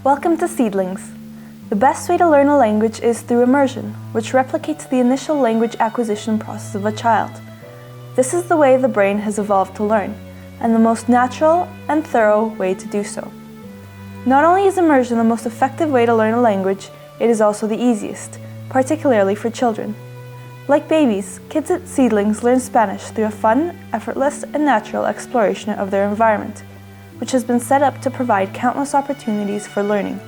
Welcome to Seedlings. The best way to learn a language is through immersion, which replicates the initial language acquisition process of a child. This is the way the brain has evolved to learn, and the most natural and thorough way to do so. Not only is immersion the most effective way to learn a language, it is also the easiest, particularly for children. Like babies, kids at Seedlings learn Spanish through a fun, effortless, and natural exploration of their environment, which has been set up to provide countless opportunities for learning.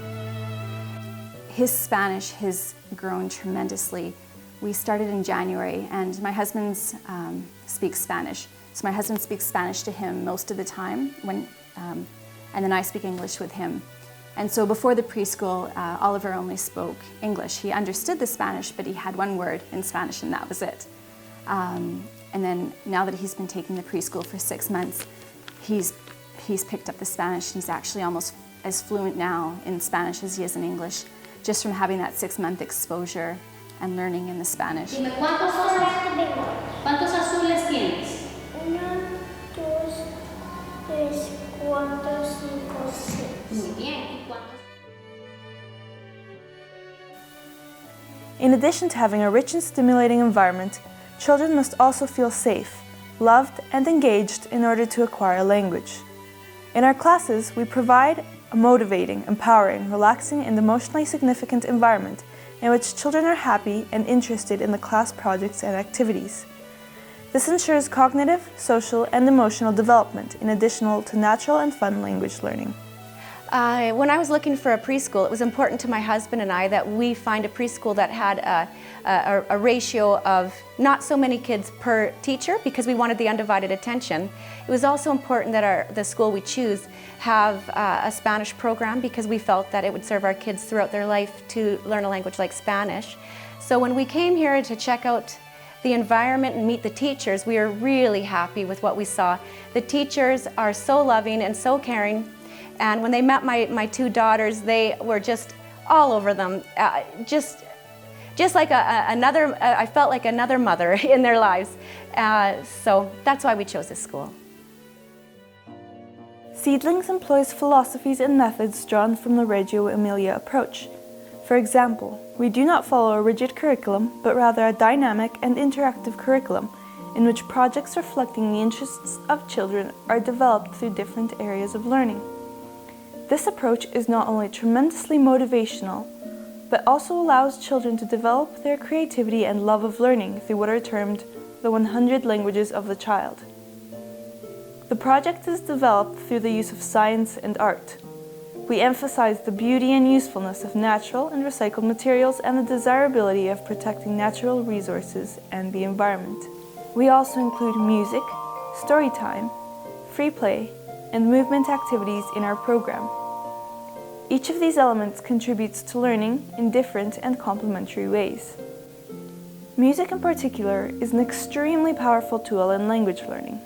His Spanish has grown tremendously. We started in January, and my husband speaks Spanish. So my husband speaks Spanish to him most of the time, and then I speak English with him. And so before the preschool, Oliver only spoke English. He understood the Spanish, but he had one word in Spanish, and that was it. And then now that he's been taking the preschool for 6 months, he's picked up the Spanish. He's actually almost as fluent now in Spanish as he is in English, just from having that 6-month exposure and learning in the Spanish. Dime, ¿cuántos azules tienes? 1, 2, 3, 4, 5, 6. Muy bien. In addition to having a rich and stimulating environment, children must also feel safe, loved, and engaged in order to acquire language. In our classes, we provide a motivating, empowering, relaxing, and emotionally significant environment in which children are happy and interested in the class projects and activities. This ensures cognitive, social, and emotional development in addition to natural and fun language learning. When I was looking for a preschool, it was important to my husband and I that we find a preschool that had a ratio of not so many kids per teacher, because we wanted the undivided attention. It was also important that the school we choose have a Spanish program, because we felt that it would serve our kids throughout their life to learn a language like Spanish. So when we came here to check out the environment and meet the teachers, we were really happy with what we saw. The teachers are so loving and so caring. And when they met my 2 daughters, they were just all over them. Just like another, I felt like another mother in their lives. So that's why we chose this school. Seedlings employs philosophies and methods drawn from the Reggio Emilia approach. For example, we do not follow a rigid curriculum, but rather a dynamic and interactive curriculum in which projects reflecting the interests of children are developed through different areas of learning. This approach is not only tremendously motivational, but also allows children to develop their creativity and love of learning through what are termed the 100 languages of the child. The project is developed through the use of science and art. We emphasize the beauty and usefulness of natural and recycled materials and the desirability of protecting natural resources and the environment. We also include music, story time, free play, and movement activities in our program. Each of these elements contributes to learning in different and complementary ways. Music in particular is an extremely powerful tool in language learning.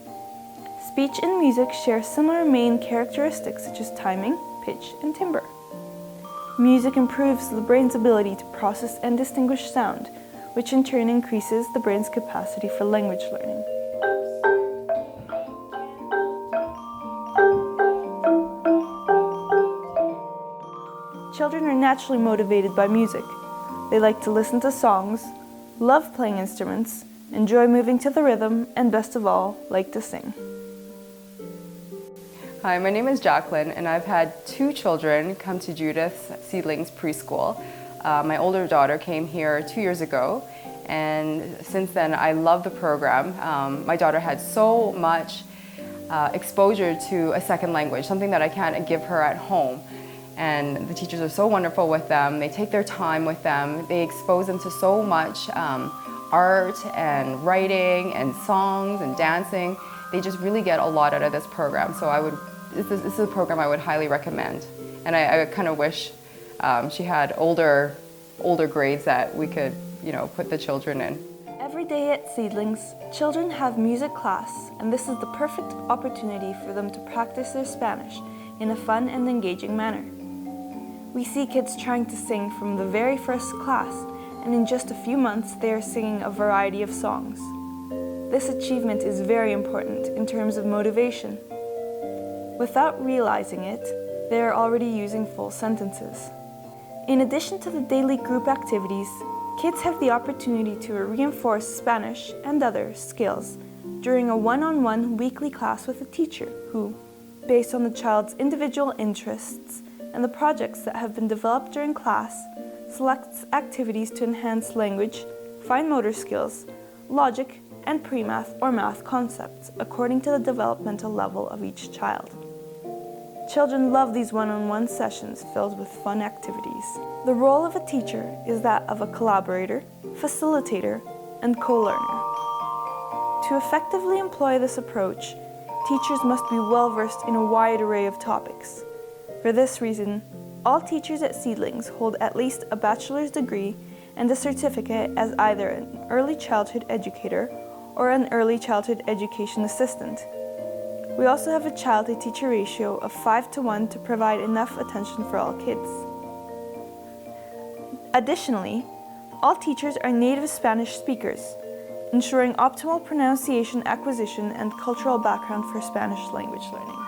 Speech and music share similar main characteristics such as timing, pitch, and timbre. Music improves the brain's ability to process and distinguish sound, which in turn increases the brain's capacity for language learning. Children are naturally motivated by music. They like to listen to songs, love playing instruments, enjoy moving to the rhythm, and best of all, like to sing. Hi, my name is Jacqueline, and I've had 2 children come to Judith's Seedlings Preschool. My older daughter came here 2 years ago, and since then I love the program. My daughter had so much exposure to a second language, something that I can't give her at home. And the teachers are so wonderful with them. They take their time with them. They expose them to so much art and writing and songs and dancing. They just really get a lot out of this program. So this is a program I would highly recommend. And I kind of wish she had older grades that we could, put the children in. Every day at Seedlings, children have music class, and this is the perfect opportunity for them to practice their Spanish in a fun and engaging manner. We see kids trying to sing from the very first class, and in just a few months they are singing a variety of songs. This achievement is very important in terms of motivation. Without realizing it, they are already using full sentences. In addition to the daily group activities, kids have the opportunity to reinforce Spanish and other skills during a one-on-one weekly class with a teacher who, based on the child's individual interests and the projects that have been developed during class, selects activities to enhance language, fine motor skills, logic, and pre-math or math concepts according to the developmental level of each child. Children love these one-on-one sessions filled with fun activities. The role of a teacher is that of a collaborator, facilitator, and co-learner. To effectively employ this approach, teachers must be well-versed in a wide array of topics. For this reason, all teachers at Seedlings hold at least a bachelor's degree and a certificate as either an early childhood educator or an early childhood education assistant. We also have a child-to-teacher ratio of 5:1 to provide enough attention for all kids. Additionally, all teachers are native Spanish speakers, ensuring optimal pronunciation acquisition and cultural background for Spanish language learning.